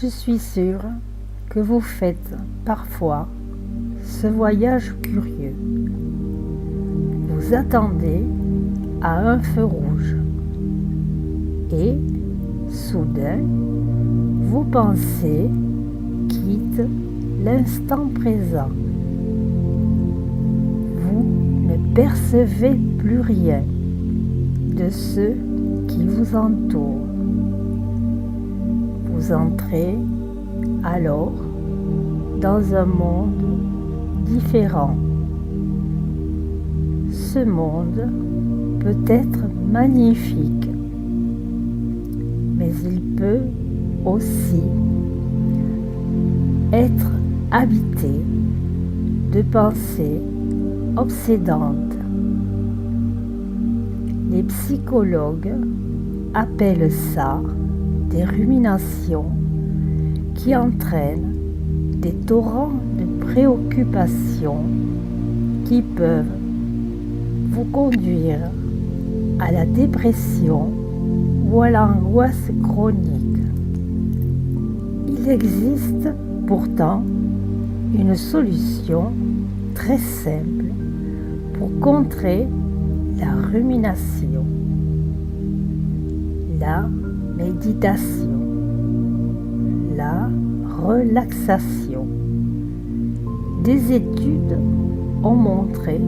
Je suis sûre que vous faites parfois ce voyage curieux. Vous attendez à un feu rouge et, soudain, vos pensées quittent l'instant présent. Vous ne percevez plus rien de ce qui vous entoure. Vous entrez alors dans un monde différent. Ce monde peut être magnifique, mais il peut aussi être habité de pensées obsédantes. Les psychologues appellent ça des ruminations qui entraînent des torrents de préoccupations qui peuvent vous conduire à la dépression ou à l'angoisse chronique. Il existe pourtant une solution très simple pour contrer la rumination: la méditation, la relaxation. Des études ont montré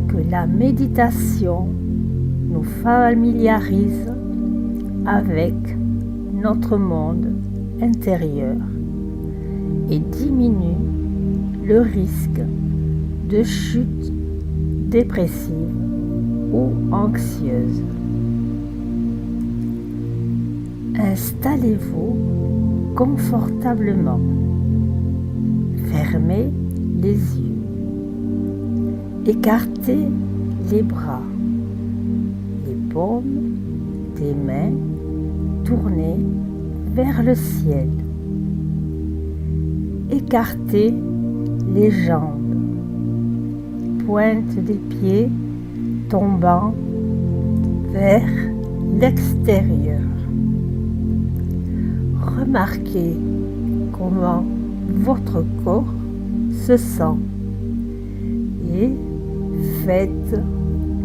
que la méditation nous familiarise avec notre monde intérieur et diminue le risque de chute dépressive ou anxieuse. Installez-vous confortablement. Fermez les yeux. Écartez les bras, les paumes des mains tournées vers le ciel. Écartez les jambes, pointe des pieds tombant vers l'extérieur. Remarquez comment votre corps se sent et faites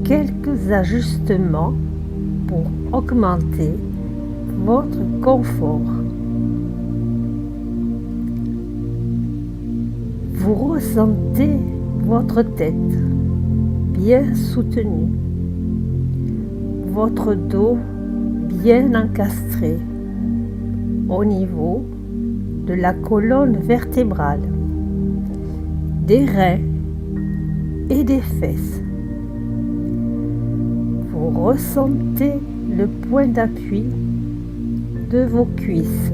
quelques ajustements pour augmenter votre confort. Vous ressentez votre tête bien soutenue, votre dos bien encastré au niveau de la colonne vertébrale, des reins et des fesses. Vous ressentez le point d'appui de vos cuisses,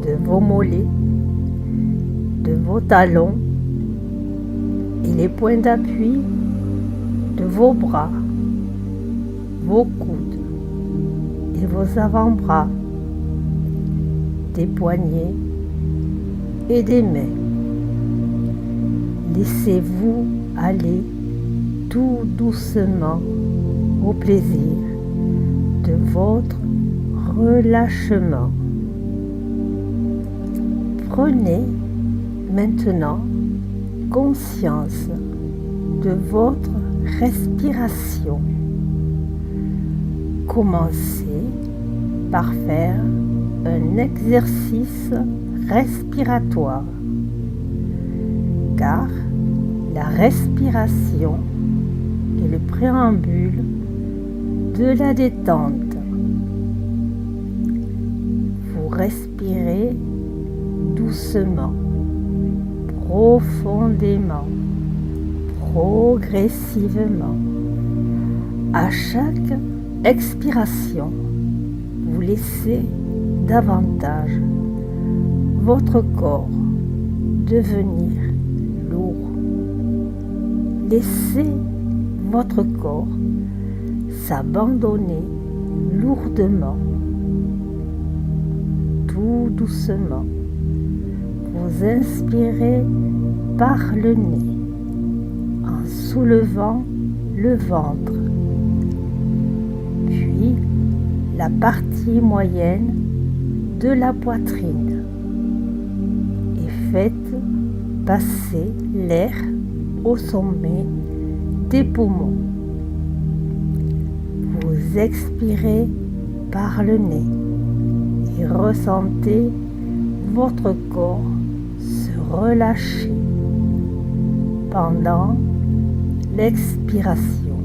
de vos mollets, de vos talons et les points d'appui de vos bras, vos coudes et vos avant-bras, des poignets et des mains. Laissez-vous aller tout doucement au plaisir de votre relâchement. Prenez maintenant conscience de votre respiration. Commencez par faire un exercice respiratoire, car la respiration est le préambule de la détente. Vous respirez doucement, profondément, progressivement. À chaque expiration, vous laissez davantage votre corps devenir lourd. Laissez votre corps s'abandonner lourdement. Tout doucement, vous inspirez par le nez en soulevant le ventre, puis la partie moyenne de la poitrine et faites passer l'air au sommet des poumons. Vous expirez par le nez et ressentez votre corps se relâcher pendant l'expiration.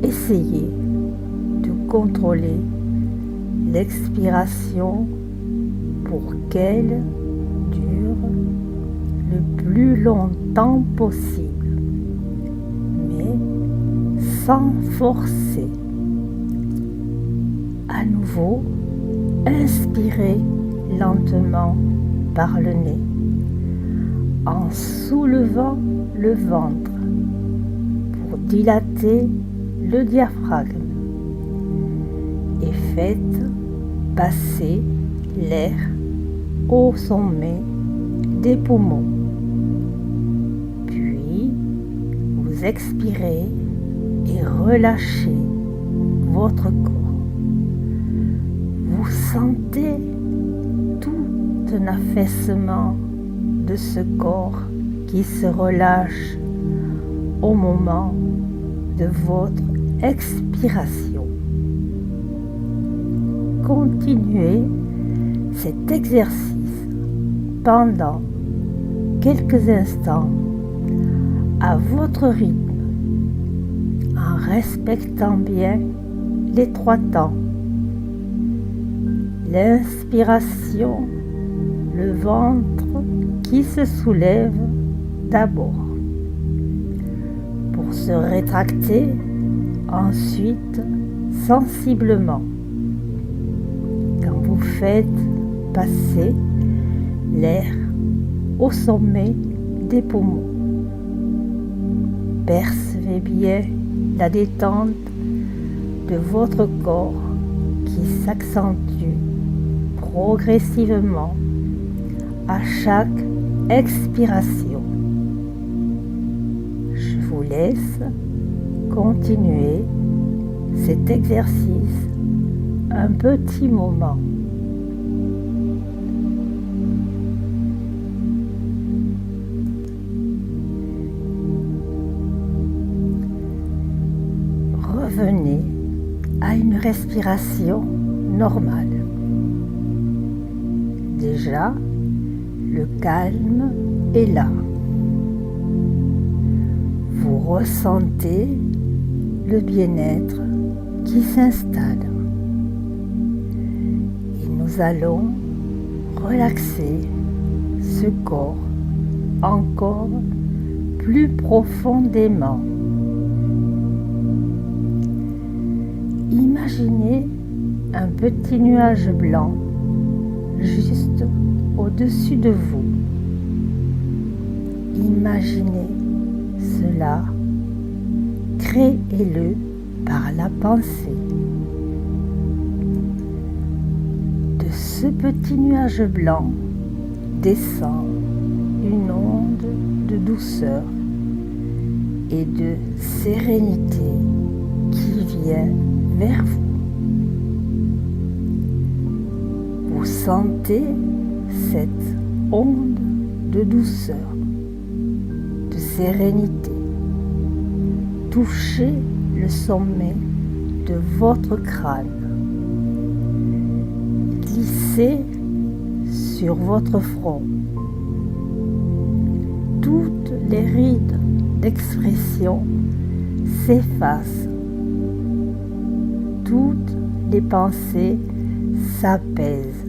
Essayez de contrôler l'expiration pour qu'elle dure le plus longtemps possible, mais sans forcer. À nouveau, inspirez lentement par le nez en soulevant le ventre pour dilater le diaphragme et faites passer l'air au sommet des poumons. Puis, vous expirez et relâchez votre corps. Vous sentez tout un affaissement de ce corps qui se relâche au moment de votre expiration. Continuez cet exercice pendant quelques instants à votre rythme en respectant bien les 3 temps. L'inspiration, le ventre qui se soulève d'abord pour se rétracter ensuite sensiblement quand vous faites passer l'air au sommet des poumons. Percevez bien la détente de votre corps qui s'accentue progressivement à chaque expiration. Je vous laisse continuer cet exercice un petit moment. Revenez à une respiration normale. Déjà, le calme est là. Vous ressentez le bien-être qui s'installe. Et nous allons relaxer ce corps encore plus profondément. Imaginez un petit nuage blanc juste au-dessus de vous. Imaginez cela, créez-le par la pensée. De ce petit nuage blanc descend une onde de douceur et de sérénité qui vient vers vous. Vous sentez cette onde de douceur, de sérénité toucher le sommet de votre crâne, glisser sur votre front. Toutes les rides d'expression s'effacent. Toutes les pensées s'apaisent.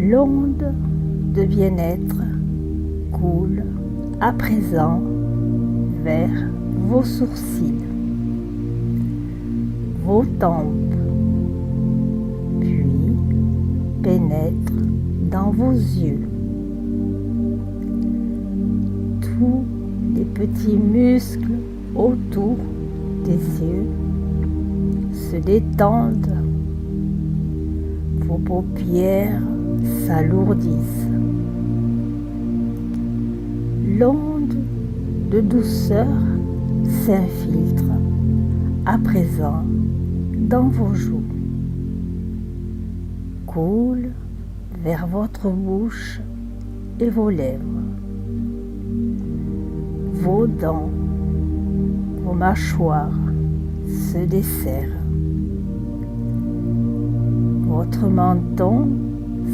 L'onde de bien-être coule à présent vers vos sourcils, vos tempes, puis pénètre dans vos yeux. Tous les petits muscles autour des yeux se détendent, vos paupières s'alourdissent. L'onde de douceur s'infiltre à présent dans vos joues. coule vers votre bouche et vos lèvres, vos dents, vos mâchoires se desserrent. Votre menton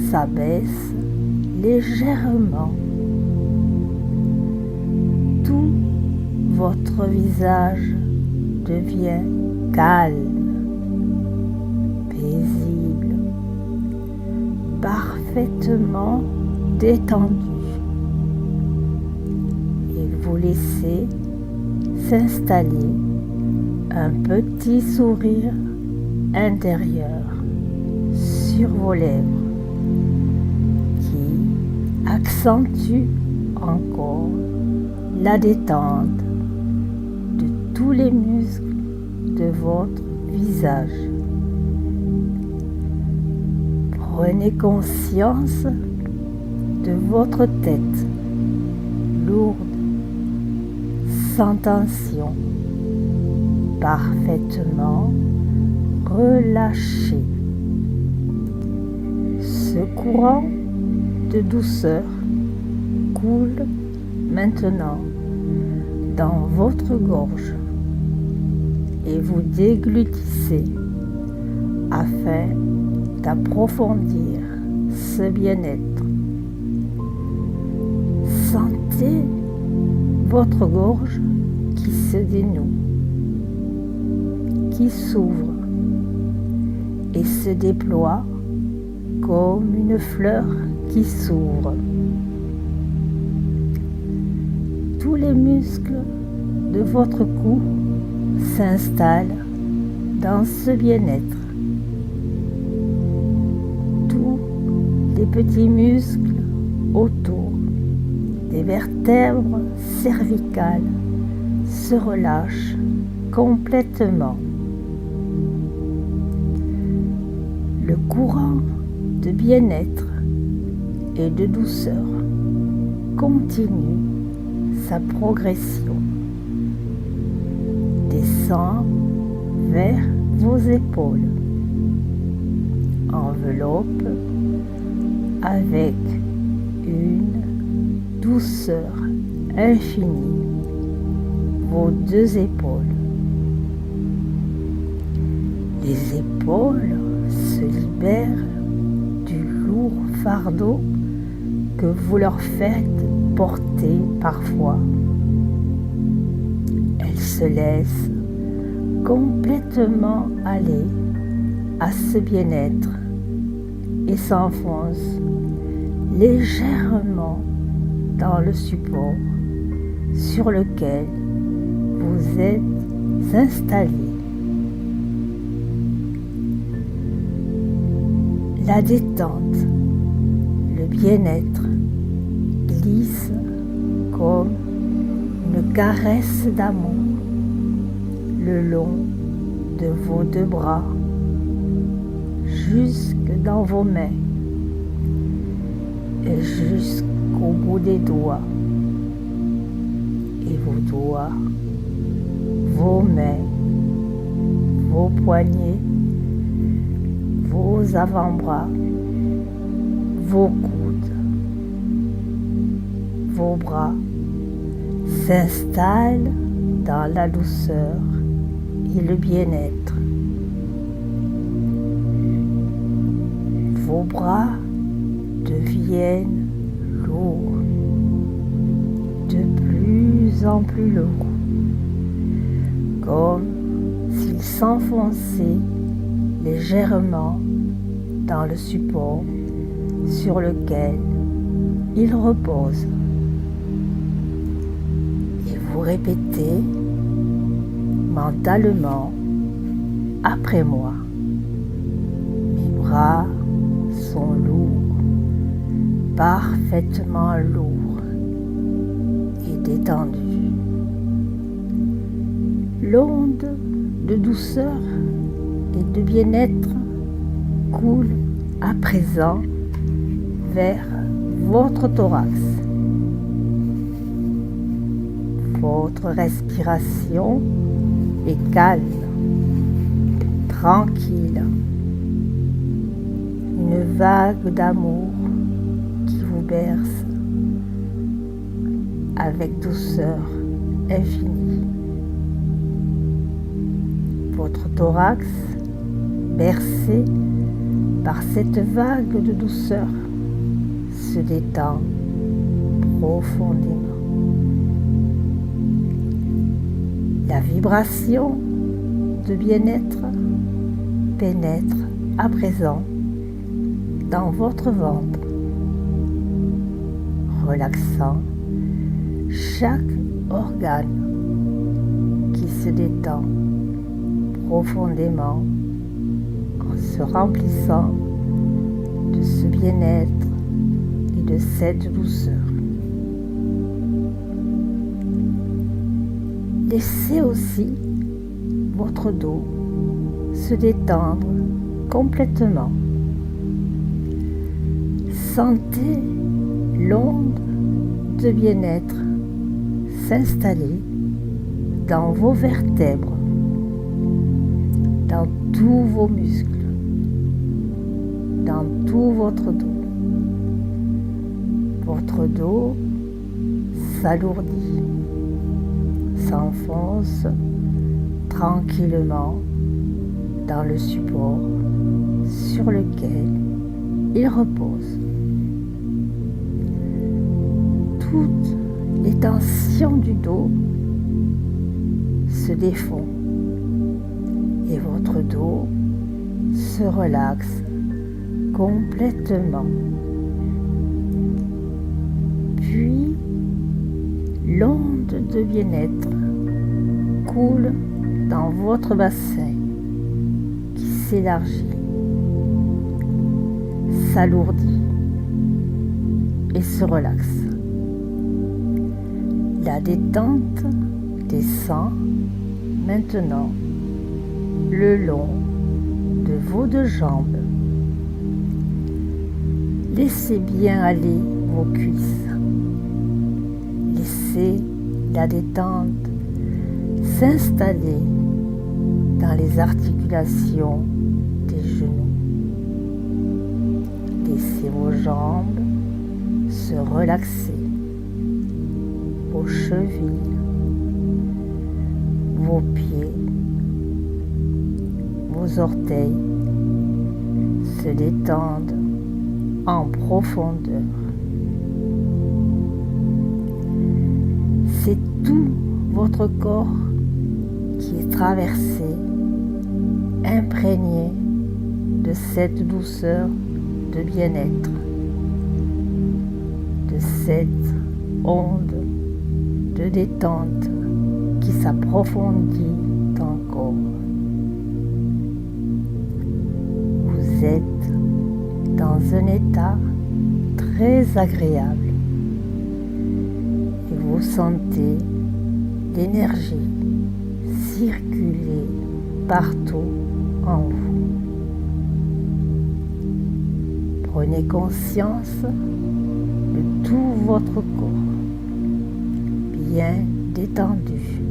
s'abaisse légèrement. Tout votre visage devient calme, paisible, parfaitement détendu. Et vous laissez s'installer un petit sourire intérieur sur vos lèvres qui accentue encore la détente de tous les muscles de votre visage. Prenez conscience de votre tête lourde, sans tension, parfaitement relâchée. Ce courant de douceur coule maintenant dans votre gorge et vous déglutissez afin d'approfondir ce bien-être. Sentez votre gorge qui se dénoue, qui s'ouvre et se déploie comme une fleur qui s'ouvre. Tous les muscles de votre cou s'installent dans ce bien-être. Tous les petits muscles autour des vertèbres cervicales se relâchent complètement. Le courant de bien-être et de douceur continue sa progression, descend vers vos épaules, enveloppe avec une douceur infinie vos deux épaules. Les épaules se libèrent du lourd fardeau que vous leur faites porter parfois. Elles se laissent complètement aller à ce bien-être et s'enfoncent légèrement dans le support sur lequel vous êtes installé. La détente, le bien-être glisse comme une caresse d'amour le long de vos deux bras jusque dans vos mains et jusqu'au bout des doigts. Et vos doigts, vos mains, vos poignets, vos avant-bras, vos coudes, vos bras s'installent dans la douceur et le bien-être. Vos bras deviennent lourds, de plus en plus lourds, comme s'ils s'enfonçaient légèrement dans le support sur lequel ils reposent. Et vous répétez mentalement après moi. Mes bras sont lourds, parfaitement lourds et détendus. L'onde de douceur et de bien-être coule à présent vers votre thorax. Votre respiration est calme, tranquille. une vague d'amour qui vous berce avec douceur infinie. Votre thorax, bercé par cette vague de douceur, se détend profondément. La vibration de bien-être pénètre à présent dans votre ventre, relaxant chaque organe qui se détend profondément en se remplissant de ce bien-être et de cette douceur. Laissez aussi votre dos se détendre complètement. Sentez l'onde de bien-être s'installer dans vos vertèbres, dans tous vos muscles, dans tout votre dos. Votre dos s'alourdit, s'enfonce tranquillement dans le support sur lequel il repose. Toutes les tensions du dos se défont et votre dos se relaxe complètement. Puis, l'onde de bien-être coule dans votre bassin qui s'élargit, s'alourdit et se relaxe. La détente descend maintenant le long de vos deux jambes. Laissez bien aller vos cuisses. Laissez la détente s'installer dans les articulations des genoux. Laissez vos jambes se relaxer, vos chevilles, vos pieds, vos orteils se détendent en profondeur. C'est tout votre corps qui est traversé, imprégné de cette douceur de bien-être, de cette onde de détente qui s'approfondit encore. Vous êtes dans un état très agréable et vous sentez l'énergie circuler partout en vous. Prenez conscience de tout votre corps, bien détendu,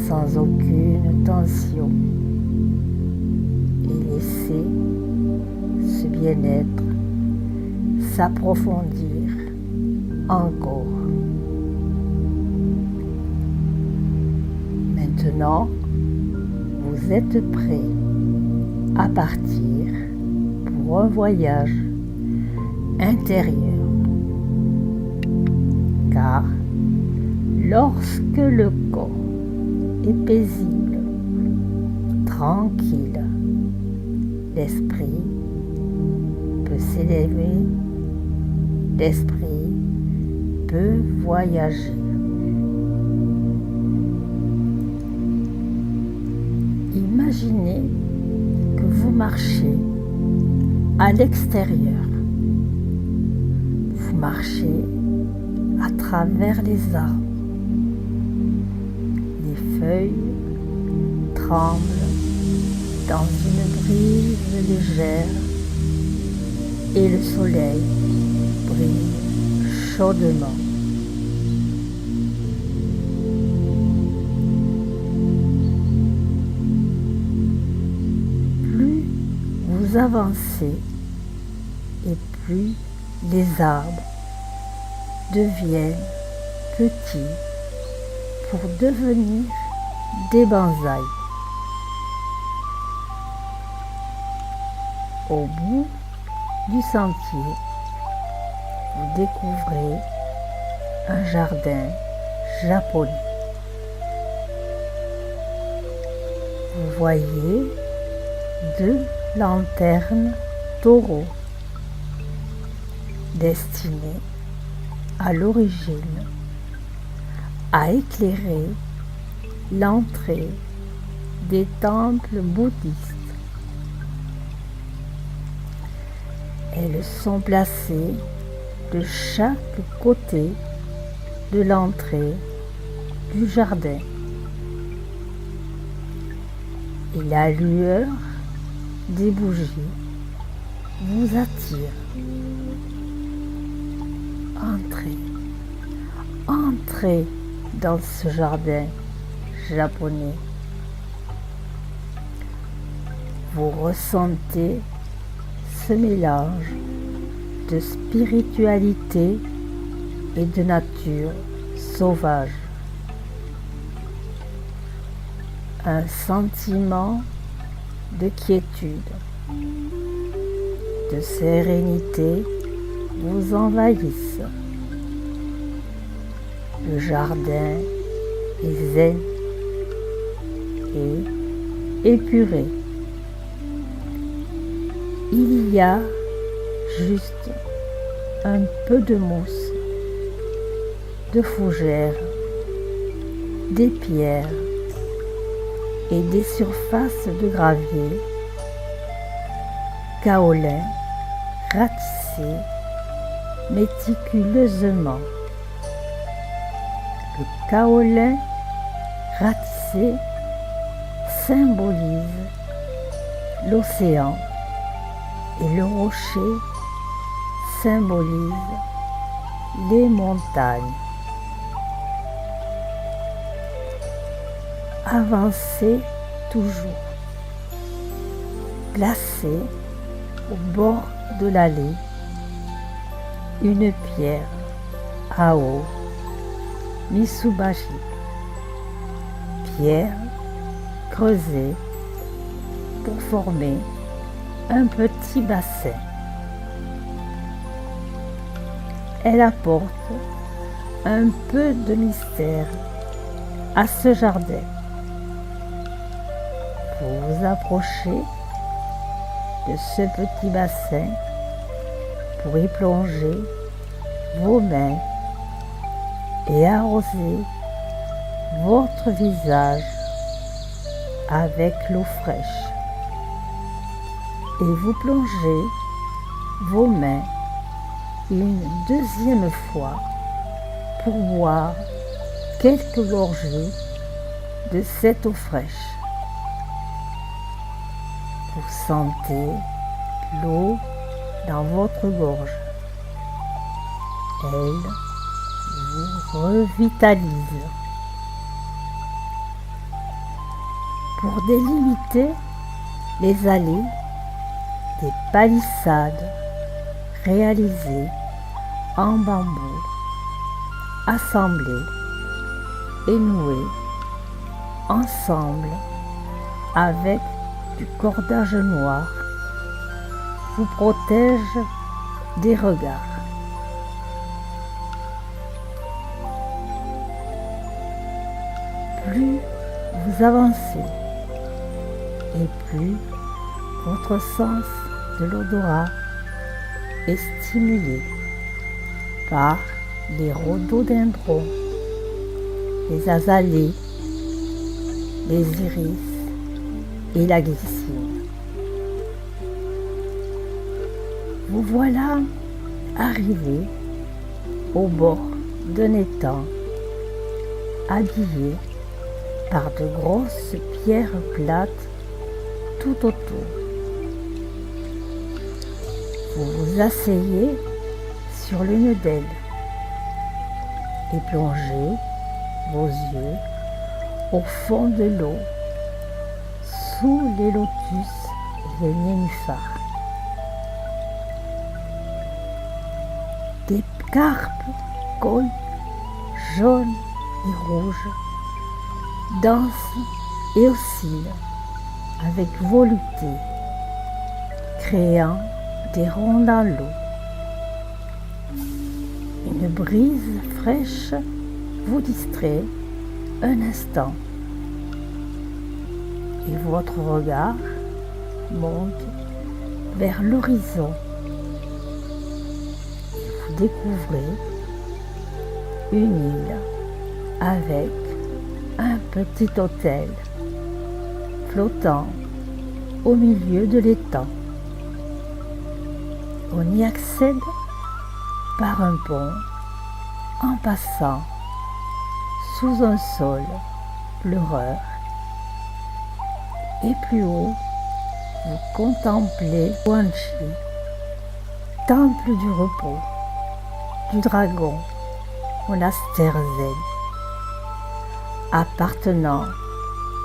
sans aucune tension, et laissez ce bien-être s'approfondir encore. Maintenant, vous êtes prêt à partir pour un voyage intérieur. Car lorsque le corps est paisible, tranquille, l'esprit peut s'élever, l'esprit peut voyager. Imaginez que vous marchez à l'extérieur. Vous marchez à travers les arbres. Les feuilles tremblent dans une brise légère et le soleil brille chaudement. Plus vous avancez et plus les arbres deviennent petits pour devenir des bonsaïs. Au bout du sentier, vous découvrez un jardin japonais. Vous voyez 2 lanternes taureaux destinées à l'origine à éclairer l'entrée des temples bouddhistes. Elles sont placées de chaque côté de l'entrée du jardin. Et la lueur des bougies vous attire. Entrez dans ce jardin japonais. Vous ressentez ce mélange de spiritualité et de nature sauvage. Un sentiment de quiétude, de sérénité vous envahissent. Le jardin est zen et épuré. Il y a juste un peu de mousse, de fougères, des pierres et des surfaces de gravier kaolin ratissées méticuleusement. Le kaolin ratissé symbolise l'océan et le rocher symbolise les montagnes. Avancez toujours. Placez au bord de l'allée une pierre Ao Mitsubashi, pierre creusée pour former un petit bassin. Elle apporte un peu de mystère à ce jardin. Vous vous approchez de ce petit bassin pour y plonger vos mains et arroser votre visage avec l'eau fraîche. Et vous plongez vos mains une deuxième fois pour boire quelques gorgées de cette eau fraîche. Vous sentez l'eau dans votre gorge. Elle vous revitalise. Pour délimiter les allées, des palissades réalisées en bambou, assemblées et nouées ensemble avec du cordage noir vous protègent des regards. Plus vous avancez et plus votre sens de l'odorat est stimulé par les rhododendrons, les azalées, les iris et la glycine. Vous voilà arrivé au bord d'un étang habillé par de grosses pierres plates tout autour. Vous vous asseyez sur l'une d'elles et plongez vos yeux au fond de l'eau, sous les lotus et les nénuphars. Des carpes colles, jaunes et rouges, dansent et oscillent avec volupté, créant des ronds dans l'eau. Une brise fraîche vous distrait un instant et votre regard monte vers l'horizon et vous découvrez une île avec un petit hôtel flottant au milieu de l'étang. On y accède par un pont en passant sous un sol pleureur. Et plus haut, vous contemplez Guanxi, temple du repos, du dragon, monastère zen, appartenant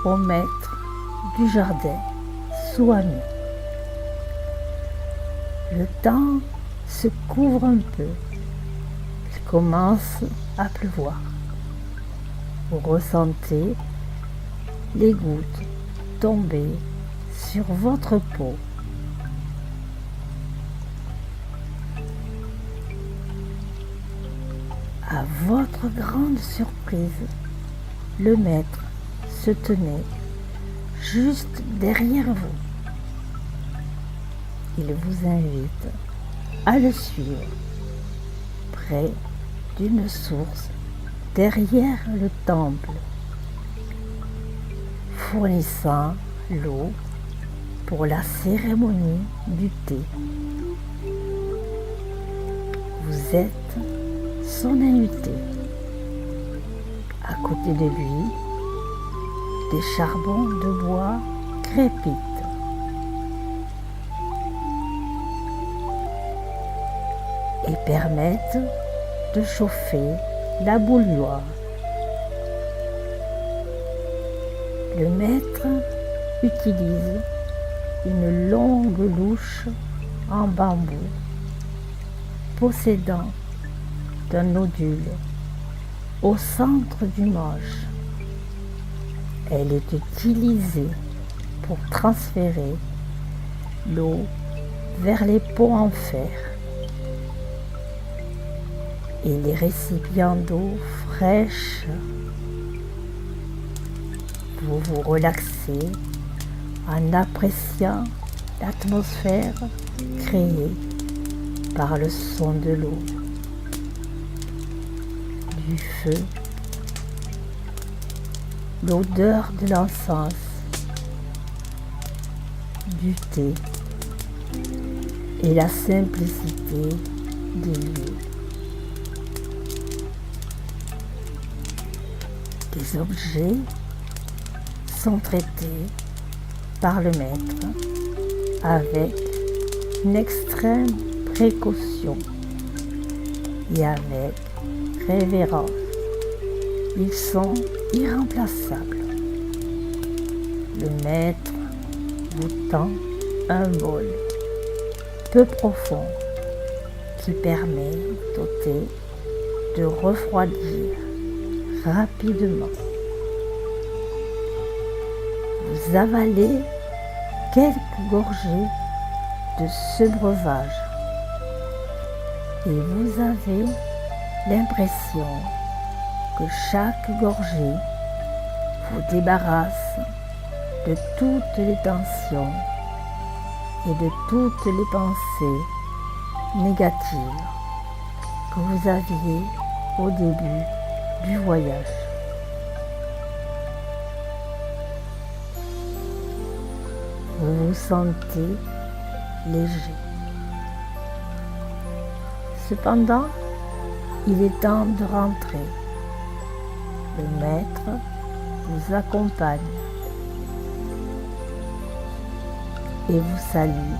au maître du jardin, Suami. Le temps se couvre un peu, il commence à pleuvoir. Vous ressentez les gouttes tomber sur votre peau. À votre grande surprise, le maître se tenait juste derrière vous. Il vous invite à le suivre près d'une source derrière le temple, fournissant l'eau pour la cérémonie du thé. Vous êtes son invité. À côté de lui, des charbons de bois crépitent. Et permettent de chauffer la bouilloire. Le maître utilise une longue louche en bambou possédant un nodule au centre du manche. Elle est utilisée pour transférer l'eau vers les pots en fer. Et les récipients d'eau fraîche. Vous vous relaxez en appréciant l'atmosphère créée par le son de l'eau, du feu, l'odeur de l'encens, du thé et la simplicité des lieux. Les objets sont traités par le maître avec une extrême précaution et avec révérence. Ils sont irremplaçables. Le maître vous tend un bol peu profond qui permet au thé de refroidir rapidement. Vous avalez quelques gorgées de ce breuvage et vous avez l'impression que chaque gorgée vous débarrasse de toutes les tensions et de toutes les pensées négatives que vous aviez au début du voyage. Vous vous sentez léger. Cependant, il est temps de rentrer. Le maître vous accompagne et vous salue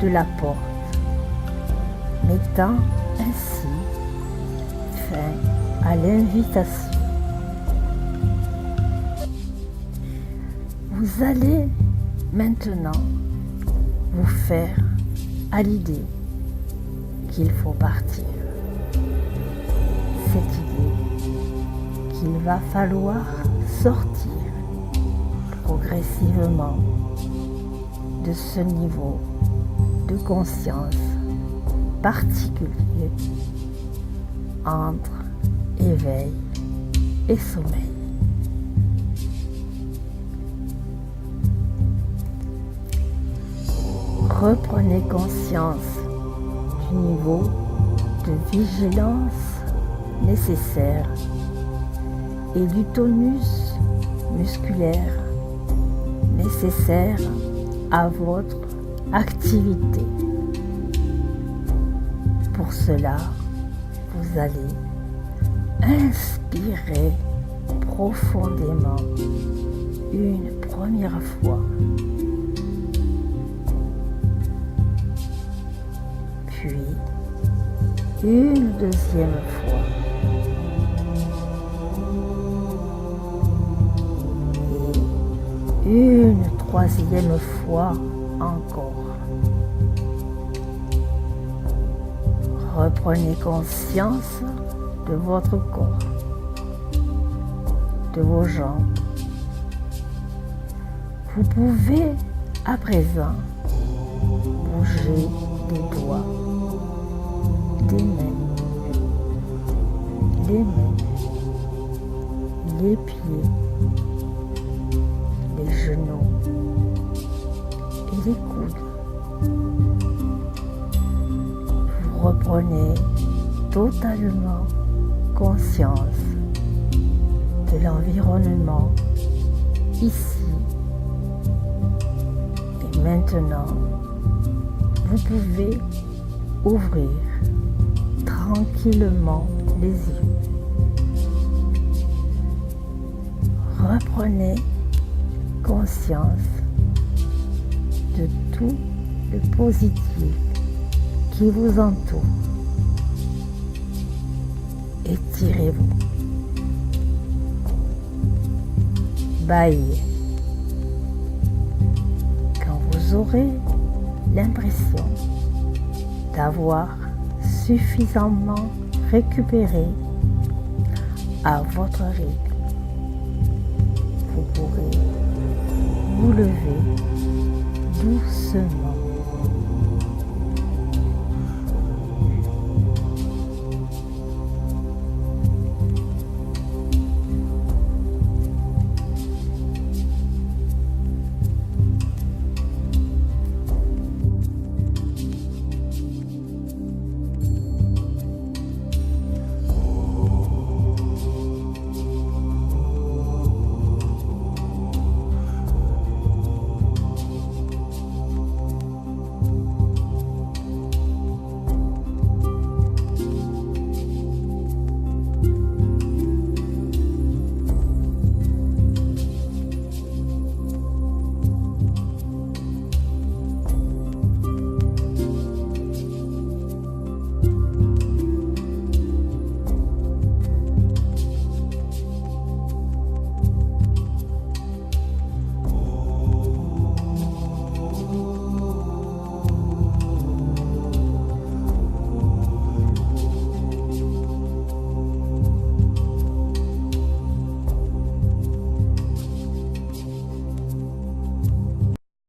de la porte, mettant ainsi fin à l'invitation. Vous allez maintenant vous faire à l'idée qu'il faut partir. Cette idée qu'il va falloir sortir progressivement de ce niveau de conscience particulier entre éveil et sommeil. Reprenez conscience du niveau de vigilance nécessaire et du tonus musculaire nécessaire à votre activité. Pour cela, vous allez inspirer profondément une première fois, puis une deuxième fois, et une troisième fois encore. Reprenez conscience de votre corps, de vos jambes. Vous pouvez à présent bouger les doigts, des mains, les pieds, les genoux et les coudes. Vous reprenez totalement conscience de l'environnement ici et maintenant. Vous pouvez ouvrir tranquillement les yeux. Reprenez conscience de tout le positif qui vous entoure. Étirez-vous. Bâillez. Quand vous aurez l'impression d'avoir suffisamment récupéré à votre rythme, vous pourrez vous lever doucement